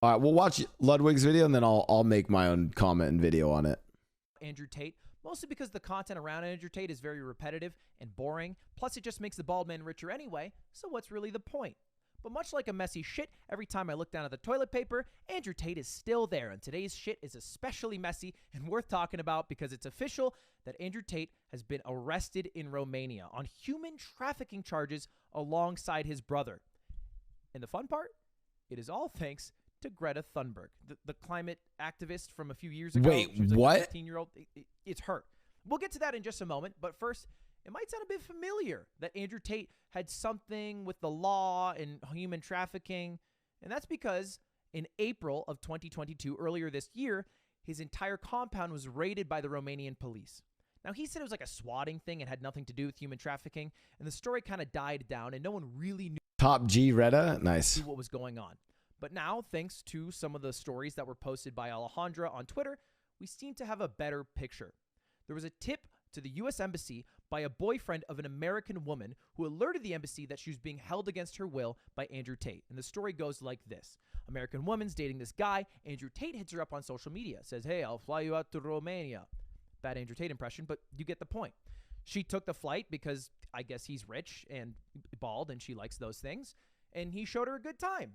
All right, we'll watch Ludwig's video, and then I'll make my own comment and video on it. Andrew Tate, mostly because the content around Andrew Tate is very repetitive and boring. Plus, it just makes the bald man richer anyway, so what's really the point? But much like a messy shit, every time I look down at the toilet paper, Andrew Tate is still there, and today's shit is especially messy and worth talking about because it's official that Andrew Tate has been arrested in Romania on human trafficking charges alongside his brother. And the fun part? It is all thanks to Greta Thunberg, the climate activist from a few years ago. Wait, what? 15-year-old. It's her. We'll get to that in just a moment, but first, it might sound a bit familiar that Andrew Tate had something with the law and human trafficking, and that's because in April of 2022, earlier this year, his entire compound was raided by the Romanian police. Now, he said it was like a swatting thing and had nothing to do with human trafficking, and the story kind of died down, and no one really knew Top G Greta, nice. what was going on. But now, thanks to some of the stories that were posted by Alejandra on Twitter, we seem to have a better picture. There was a tip to the U.S. Embassy by a boyfriend of an American woman who alerted the embassy that she was being held against her will by Andrew Tate. And the story goes like this. American woman's dating this guy. Andrew Tate hits her up on social media. Says, hey, I'll fly you out to Romania. Bad Andrew Tate impression, but you get the point. She took the flight because I guess he's rich and bald and she likes those things. And he showed her a good time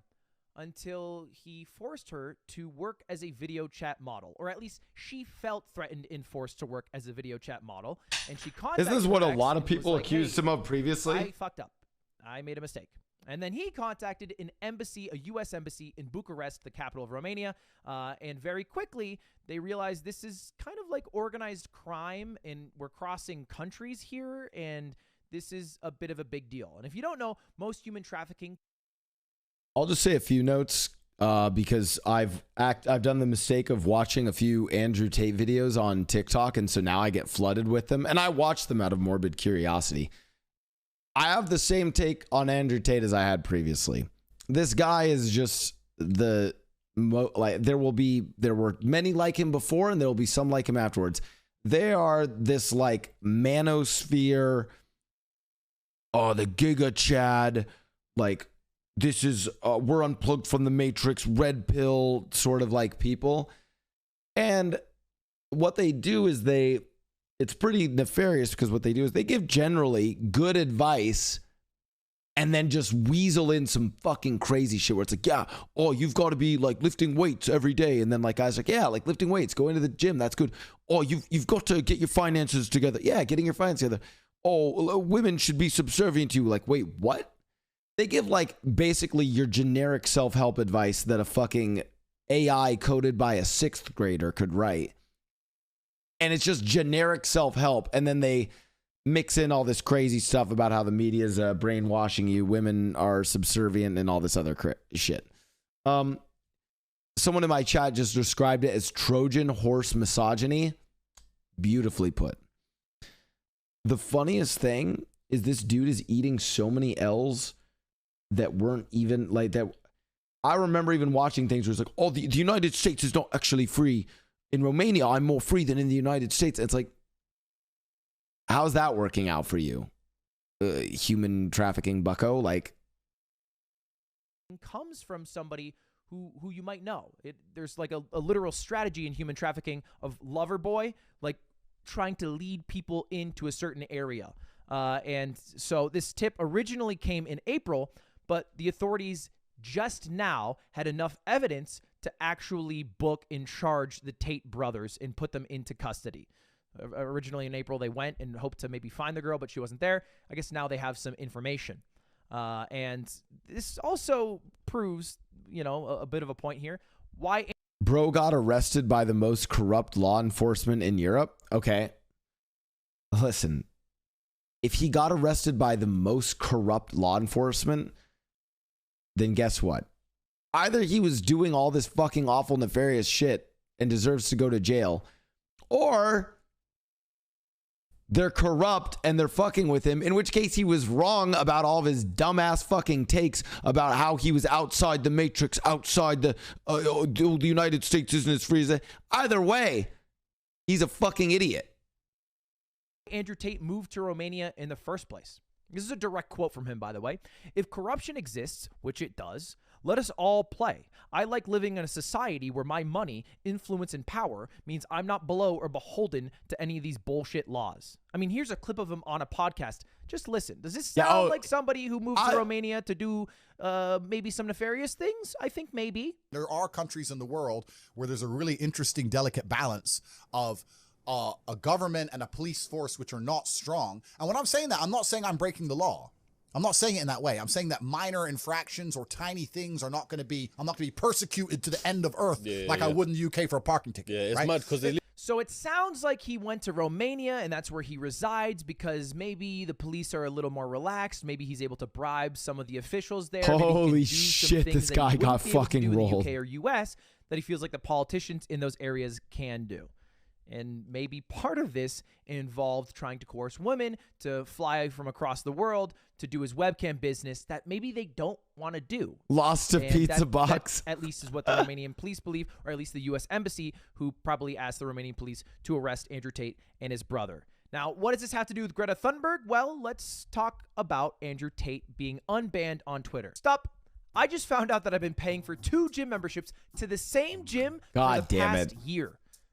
until he forced her to work as a video chat model, or at least she felt threatened and forced to work as a video chat model. And she contacted Isn't this what a her ex lot of and was people like, accused hey, him of previously? I fucked up. I made a mistake. And then he contacted an embassy, a U.S. embassy in Bucharest, the capital of Romania. And very quickly, they realized this is kind of like organized crime, and we're crossing countries here, and this is a bit of a big deal. And if you don't know, most human trafficking. I'll just say a few notes because I've done the mistake of watching a few Andrew Tate videos on TikTok, and so now I get flooded with them, and I watch them out of morbid curiosity. I have the same take on Andrew Tate as I had previously. This guy is just there were many like him before, and there will be some like him afterwards. They are this like manosphere, the Giga Chad, like this is we're unplugged from the Matrix, red pill sort of like people. And what they do is it's pretty nefarious because what they do is they give generally good advice and then just weasel in some fucking crazy shit where it's like, yeah, you've got to be like lifting weights every day. And then like guys like, yeah, like lifting weights, go into the gym. That's good. You've got to get your finances together. Yeah, getting your finances together. Women should be subservient to you. Like, wait, what? They give like basically your generic self-help advice that a fucking AI coded by a 6th grader could write. And it's just generic self-help. And then they mix in all this crazy stuff about how the media is brainwashing you. Women are subservient and all this other shit. Someone in my chat just described it as Trojan horse misogyny. Beautifully put. The funniest thing is this dude is eating so many L's that weren't even like that. I remember even watching things where it's like, the United States is not actually free. In Romania, I'm more free than in the United States. It's like, how's that working out for you? Human trafficking bucko? Like, comes from somebody who you might know. There's like a literal strategy in human trafficking of lover boy, like trying to lead people into a certain area. And so this tip originally came in April, but the authorities just now had enough evidence to actually book and charge the Tate brothers and put them into custody. Originally in April, they went and hoped to maybe find the girl, but she wasn't there. I guess now they have some information. And this also proves, a bit of a point here. Why? Bro got arrested by the most corrupt law enforcement in Europe. Okay. Listen, if he got arrested by the most corrupt law enforcement, then guess what? Either he was doing all this fucking awful, nefarious shit and deserves to go to jail, or they're corrupt and they're fucking with him, in which case he was wrong about all of his dumbass fucking takes about how he was outside the Matrix, outside the United States isn't as free as Either way, he's a fucking idiot. Andrew Tate moved to Romania in the first place. This is a direct quote from him, by the way. If corruption exists, which it does, Let us all play. I like living in a society where my money, influence, and power means I'm not below or beholden to any of these bullshit laws. I mean, here's a clip of him on a podcast. Just listen. Does this sound like somebody who moved to Romania to do maybe some nefarious things? I think maybe. There are countries in the world where there's a really interesting, delicate balance of a government and a police force which are not strong. And when I'm saying that, I'm not saying I'm breaking the law. I'm not saying it in that way. I'm saying that minor infractions or tiny things are not going to be, I'm not going to be persecuted to the end of earth I would in the UK for a parking ticket. Yeah, it's right? mad because they So it sounds like he went to Romania and that's where he resides because maybe the police are a little more relaxed. Maybe he's able to bribe some of the officials there. Holy shit, this guy got fucking rolled. In the UK or US that he feels like the politicians in those areas can do. And maybe part of this involved trying to coerce women to fly from across the world to do his webcam business that maybe they don't want to do. Lost a pizza box. That at least is what the Romanian police believe, or at least the U.S. Embassy, who probably asked the Romanian police to arrest Andrew Tate and his brother. Now, what does this have to do with Greta Thunberg? Well, let's talk about Andrew Tate being unbanned on Twitter. Stop. I just found out that I've been paying for 2 gym memberships to the same gym for the past year.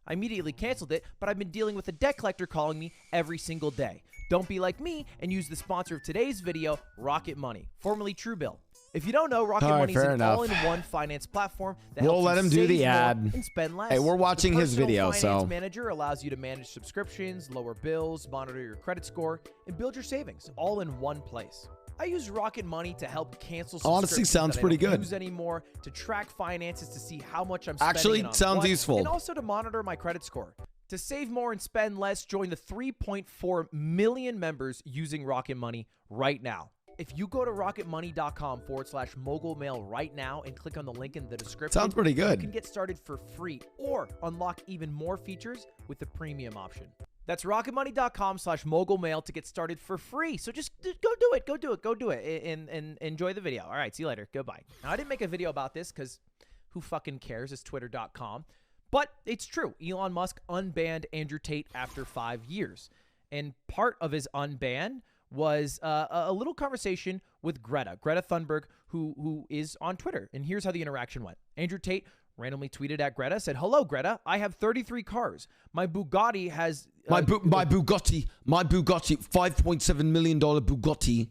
I immediately canceled it, but I've been dealing with a debt collector calling me every single day. Don't be like me and use the sponsor of today's video, Rocket Money, formerly Truebill. If you don't know, Rocket Money is an all-in-one finance platform that helps let you him do save the more ad. and spend less. Hey, we're watching his video, The so Finance Manager allows you to manage subscriptions, lower bills, monitor your credit score, and build your savings all in one place. I use Rocket Money to help cancel honestly sounds that pretty I don't good. use anymore, to track finances to see how much I'm spending Actually on sounds what, useful. and also to monitor my credit score. To save more and spend less, join the 3.4 million members using Rocket Money right now. If you go to rocketmoney.com/mogulmail right now and click on the link in the description, sounds pretty good. You can get started for free or unlock even more features with the premium option. That's rocketmoney.com/mogulmail to get started for free. So just go do it. Go do it. Go do it. And enjoy the video. All right. See you later. Goodbye. Now, I didn't make a video about this because who fucking cares? It's twitter.com. But it's true. Elon Musk unbanned Andrew Tate after 5 years. And part of his unban was a little conversation with Greta Thunberg, who is on Twitter. And here's how the interaction went. Andrew Tate randomly tweeted at Greta, said, "Hello, Greta. I have 33 cars. My Bugatti has..." My Bugatti, $5.7 million Bugatti.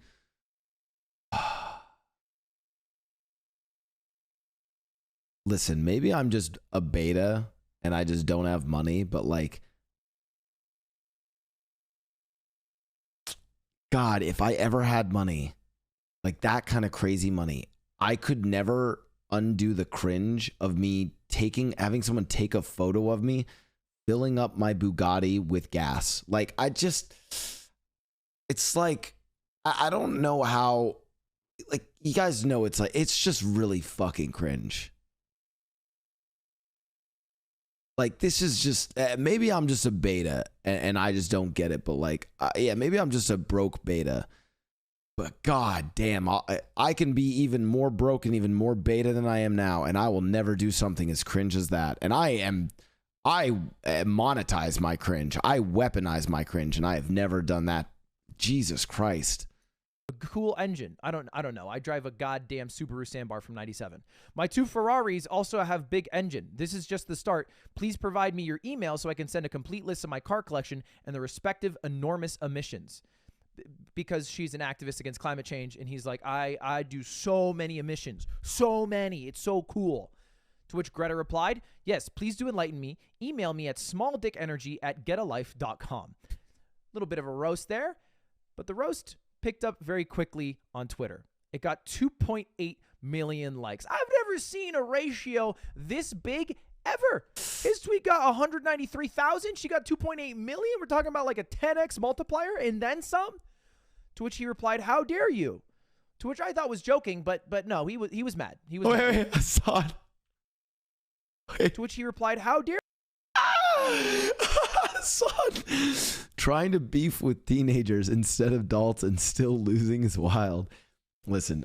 Listen, maybe I'm just a beta and I just don't have money, but like, God, if I ever had money, like that kind of crazy money, I could never undo the cringe of me having someone take a photo of me filling up my Bugatti with gas. Like, it's like, I don't know how, like, you guys know, it's just really fucking cringe. Like, this is just, maybe I'm just a beta and I just don't get it, but like, yeah, maybe I'm just a broke beta. But god damn, I can be even more broke and even more beta than I am now, and I will never do something as cringe as that. And I monetize my cringe. I weaponize my cringe, and I have never done that. Jesus Christ. A cool engine. I don't know. I drive a goddamn Subaru Sandbar from 97. My 2 Ferraris also have big engine. This is just the start. Please provide me your email so I can send a complete list of my car collection and the respective enormous emissions. Because she's an activist against climate change, and he's like, I do so many emissions. So many. It's so cool. To which Greta replied, yes, please do enlighten me. Email me at smalldickenergy@getalife.com. A little bit of a roast there, but the roast picked up very quickly on Twitter. It got 2.8 million likes. I've never seen a ratio this big ever. His tweet got 193,000. She got 2.8 million. We're talking about like a 10x multiplier and then some. To which he replied, "How dare you?" To which I thought was joking, but no, he was mad. He was mad. Wait, I saw it. To which he replied, "How dare?" Son, trying to beef with teenagers instead of adults and still losing is wild. Listen,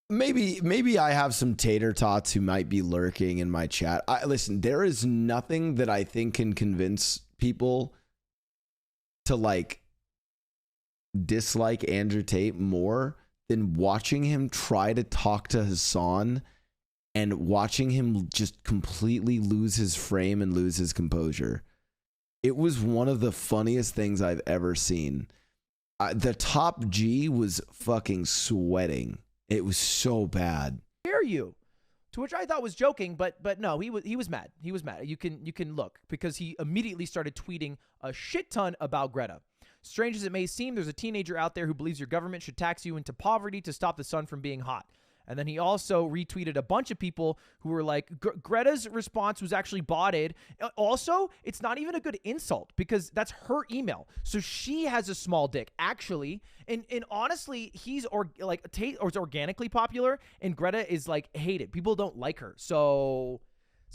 maybe I have some tater tots who might be lurking in my chat. Listen, there is nothing that I think can convince people to like dislike Andrew Tate more then watching him try to talk to Hassan and watching him just completely lose his frame and lose his composure. It was one of the funniest things I've ever seen. The top G was fucking sweating. It was so bad. Hear you. To which I thought was joking, but no, he was mad. He was mad. You can look, because he immediately started tweeting a shit ton about Greta. Strange as it may seem, there's a teenager out there who believes your government should tax you into poverty to stop the sun from being hot. And then he also retweeted a bunch of people who were like, Greta's response was actually botted. Also, it's not even a good insult because that's her email. So she has a small dick, actually. And honestly, Tate is organically popular and Greta is like hated. People don't like her. So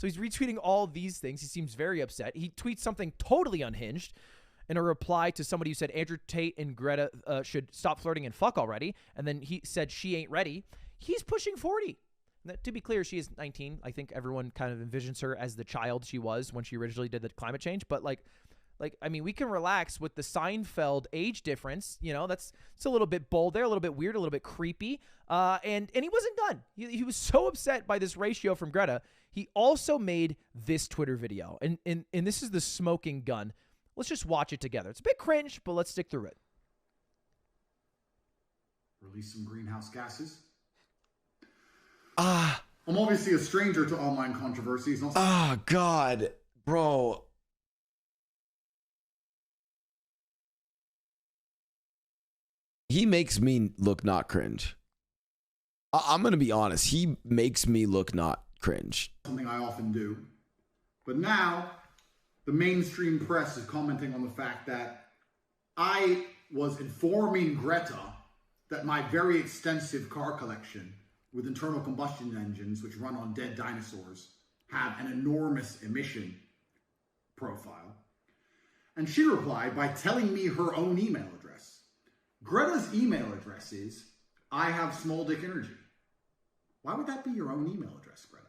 he's retweeting all these things. He seems very upset. He tweets something totally unhinged in a reply to somebody who said Andrew Tate and Greta should stop flirting and fuck already. And then he said she ain't ready. He's pushing 40. Now, to be clear, she is 19. I think everyone kind of envisions her as the child she was when she originally did the climate change. But I mean, we can relax with the Seinfeld age difference. You know, it's a little bit bold there, a little bit weird, a little bit creepy. And he wasn't done. He was so upset by this ratio from Greta. He also made this Twitter video. And this is the smoking gun. Let's just watch it together. It's a bit cringe, but let's stick through it. Release some greenhouse gases. I'm obviously a stranger to online controversies. God, bro. He makes me look not cringe. I'm going to be honest. He makes me look not cringe. Something I often do. But now, the mainstream press is commenting on the fact that I was informing Greta that my very extensive car collection with internal combustion engines, which run on dead dinosaurs, have an enormous emission profile. And she replied by telling me her own email address. Greta's email address is, I have small dick energy. Why would that be your own email address, Greta?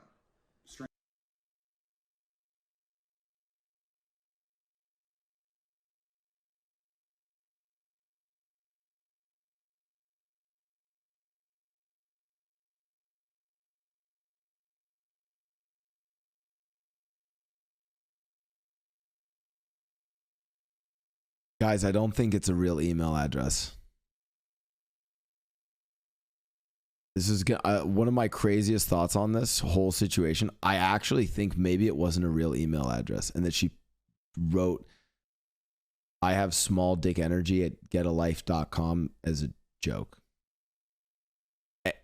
Guys, I don't think it's a real email address. This is one of my craziest thoughts on this whole situation. I actually think maybe it wasn't a real email address and that she wrote, I have small dick energy at getalife.com as a joke.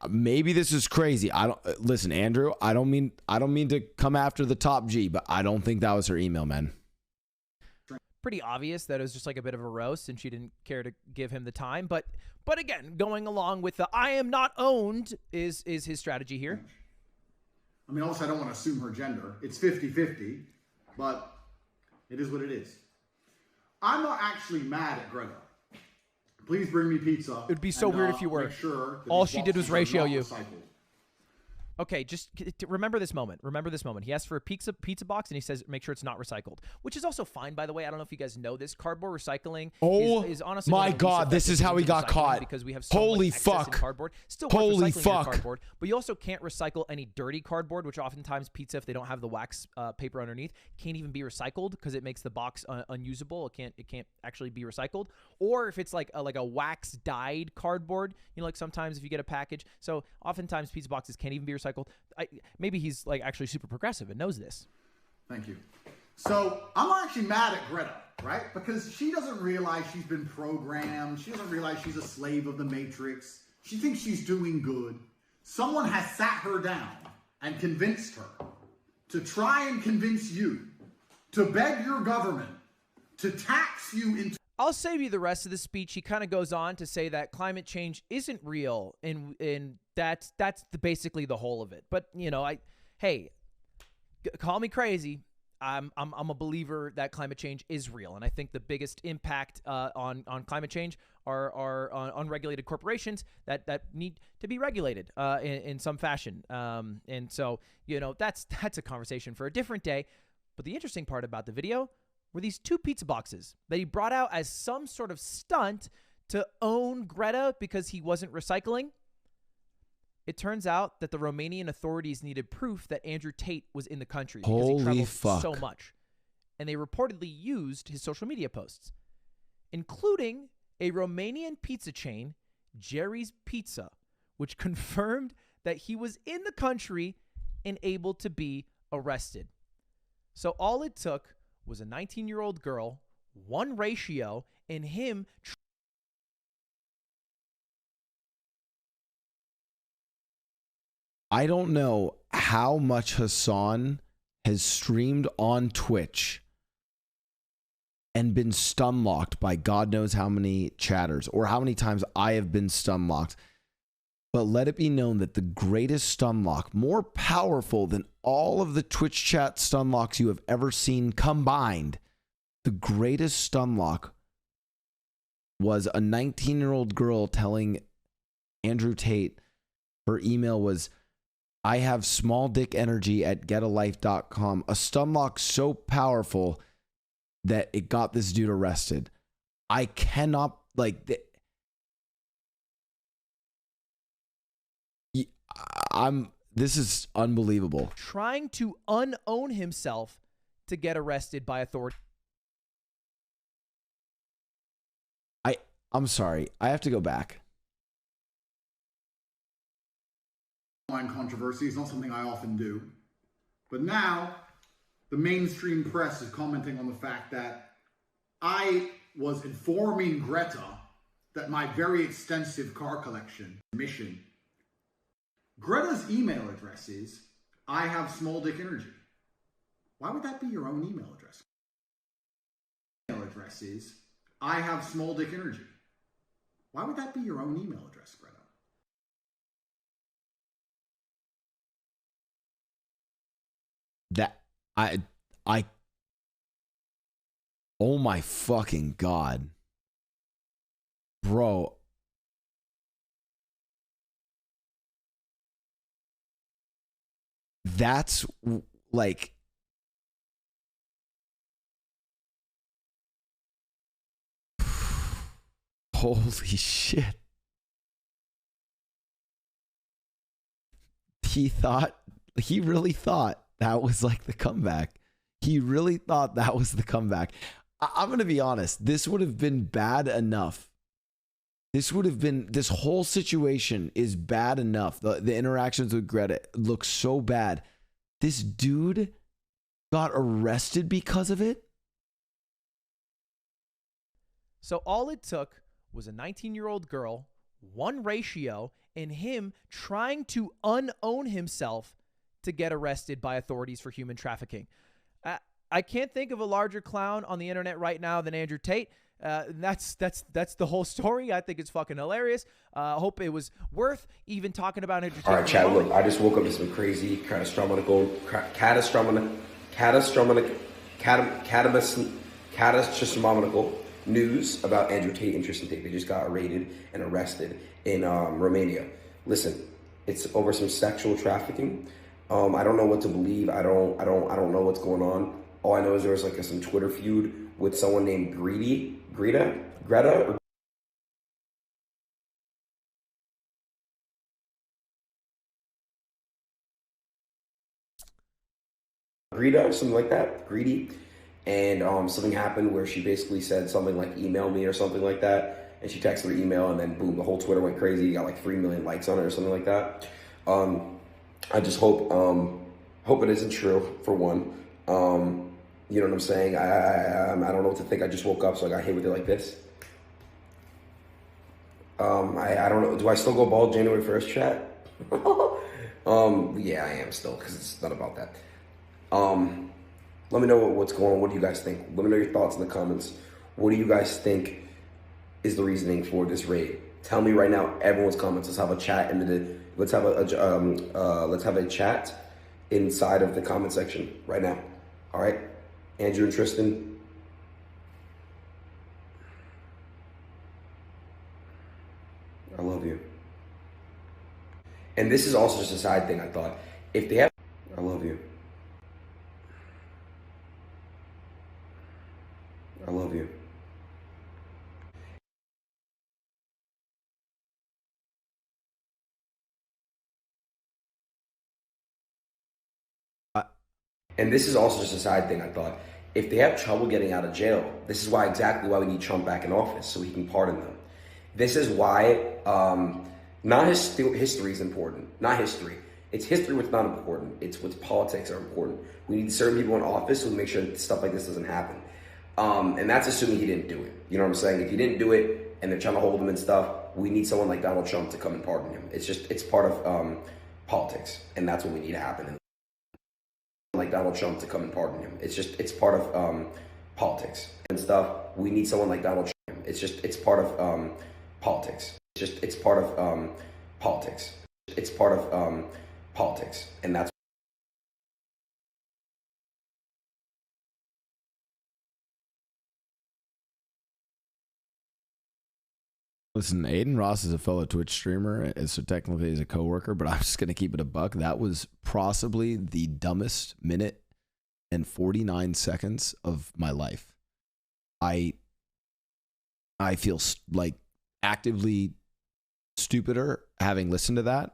Maybe this is crazy. Listen, Andrew, I don't mean to come after the top G, but I don't think that was her email, man. Pretty obvious that it was just like a bit of a roast and she didn't care to give him the time. But again, going along with the I am not owned is his strategy here. I mean, also, I don't want to assume her gender. It's 50-50, but it is what it is. I'm not actually mad at Greta. Please bring me pizza. It would be so weird if you were. Sure all she did was ratio you. Recycled. Okay, just remember this moment. Remember this moment. He asked for a pizza box, and he says, make sure it's not recycled, which is also fine, by the way. I don't know if you guys know this. Cardboard recycling is honestly my God, this is how he got caught. Because we have so Holy much excess fuck. in cardboard. Still Holy recycling fuck. Your cardboard, but you also can't recycle any dirty cardboard, which oftentimes pizza, if they don't have the wax paper underneath, can't even be recycled because it makes the box unusable. It can't actually be recycled. Or if it's like a wax dyed cardboard, you know, like sometimes if you get a package. So oftentimes pizza boxes can't even be recycled. Maybe he's like actually super progressive and knows this. Thank you. So I'm not actually mad at Greta, right? Because she doesn't realize she's been programmed. She doesn't realize she's a slave of the Matrix. She thinks she's doing good. Someone has sat her down and convinced her to try and convince you to beg your government to tax you into... I'll save you the rest of the speech. He kind of goes on to say that climate change isn't real, and that's basically the whole of it. But you know, call me crazy. I'm a believer that climate change is real, and I think the biggest impact on climate change are on unregulated corporations that need to be regulated in some fashion. And so you know that's a conversation for a different day. But the interesting part about the video were these two pizza boxes that he brought out as some sort of stunt to own Greta because he wasn't recycling? It turns out that the Romanian authorities needed proof that Andrew Tate was in the country because Holy he traveled fuck. so much. And they reportedly used his social media posts, including a Romanian pizza chain, Jerry's Pizza, which confirmed that he was in the country and able to be arrested. So all it took was a 19-year-old girl, one ratio, and him I don't know how much Hassan has streamed on Twitch and been stun locked by God knows how many chatters, or how many times I have been stun locked. But let it be known that the greatest stun lock, more powerful than all of the Twitch chat stun locks you have ever seen combined, the greatest stun lock was a 19-year-old girl telling Andrew Tate, her email was, I have small dick energy at getalife.com. A stun lock so powerful that it got this dude arrested. I cannot, like, this is unbelievable. trying to unown himself to get arrested by authorities. I'm sorry. I have to go back. Online controversy is not something I often do. But now, the mainstream press is commenting on the fact that I was informing Greta that my very extensive car collection mission. Greta's email address is, I have small dick energy. Why would that be your own email address? Email address is, I have small dick energy. Why would that be your own email address, Greta? That oh my fucking God. Bro. That's like, holy shit. He really thought that was like the comeback. He really thought that was the comeback. I'm going to be honest. This would have been bad enough. This whole situation is bad enough. The interactions with Greta look so bad. This dude got arrested because of it. So all it took was a 19-year-old girl, one ratio, and him trying to unown himself to get arrested by authorities for human trafficking. I can't think of a larger clown on the internet right now than Andrew Tate. That's the whole story. I think it's fucking hilarious. I hope it was worth even talking about Andrew Tate. All right, Chad, look, I just woke up to some crazy catastrophic news about Andrew Tate and Tristan Tate. They just got raided and arrested in Romania. Listen, it's over some sexual trafficking. I don't know what to believe. I don't know what's going on. All I know is there was like some Twitter feud with someone named Greta. Greta, something like that, Greedy. And something happened where she basically said something like email me or something like that. And she texted her email and then boom, the whole Twitter went crazy. Got like 3 million likes on it or something like that. I just hope it isn't true, for one. You know what I'm saying? I don't know what to think. I just woke up, so I got hit with it like this. I don't know. Do I still go bald January 1st, chat? Yeah, I am still, because it's not about that. Let me know what's going on. What do you guys think? Let me know your thoughts in the comments. What do you guys think is the reasoning for this raid? Tell me right now. Everyone's comments. Let's have a chat let's have a chat inside of the comment section right now. All right, Andrew and Tristan. I love you. And this is also just a side thing. I thought if they have, I love you. I love you. And this is also just a side thing, I thought. If they have trouble getting out of jail, this is exactly why we need Trump back in office, so he can pardon them. This is why not history is important. Not history. It's history what's not important. It's what's politics are important. We need certain people in office who make sure that stuff like this doesn't happen. And that's assuming he didn't do it. You know what I'm saying? If he didn't do it and they're trying to hold him and stuff, we need someone like Donald Trump to come and pardon him. It's part of politics, and that's what we need to happen. Like Donald Trump to come and pardon him. It's part of politics and stuff. We need someone like Donald Trump. It's part of politics. It's part of politics. It's part of politics, and that's. Listen, Aiden Ross is a fellow Twitch streamer, so technically he's a coworker, but I'm just going to keep it a buck. That was possibly the dumbest minute and 49 seconds of my life. I feel like actively stupider having listened to that.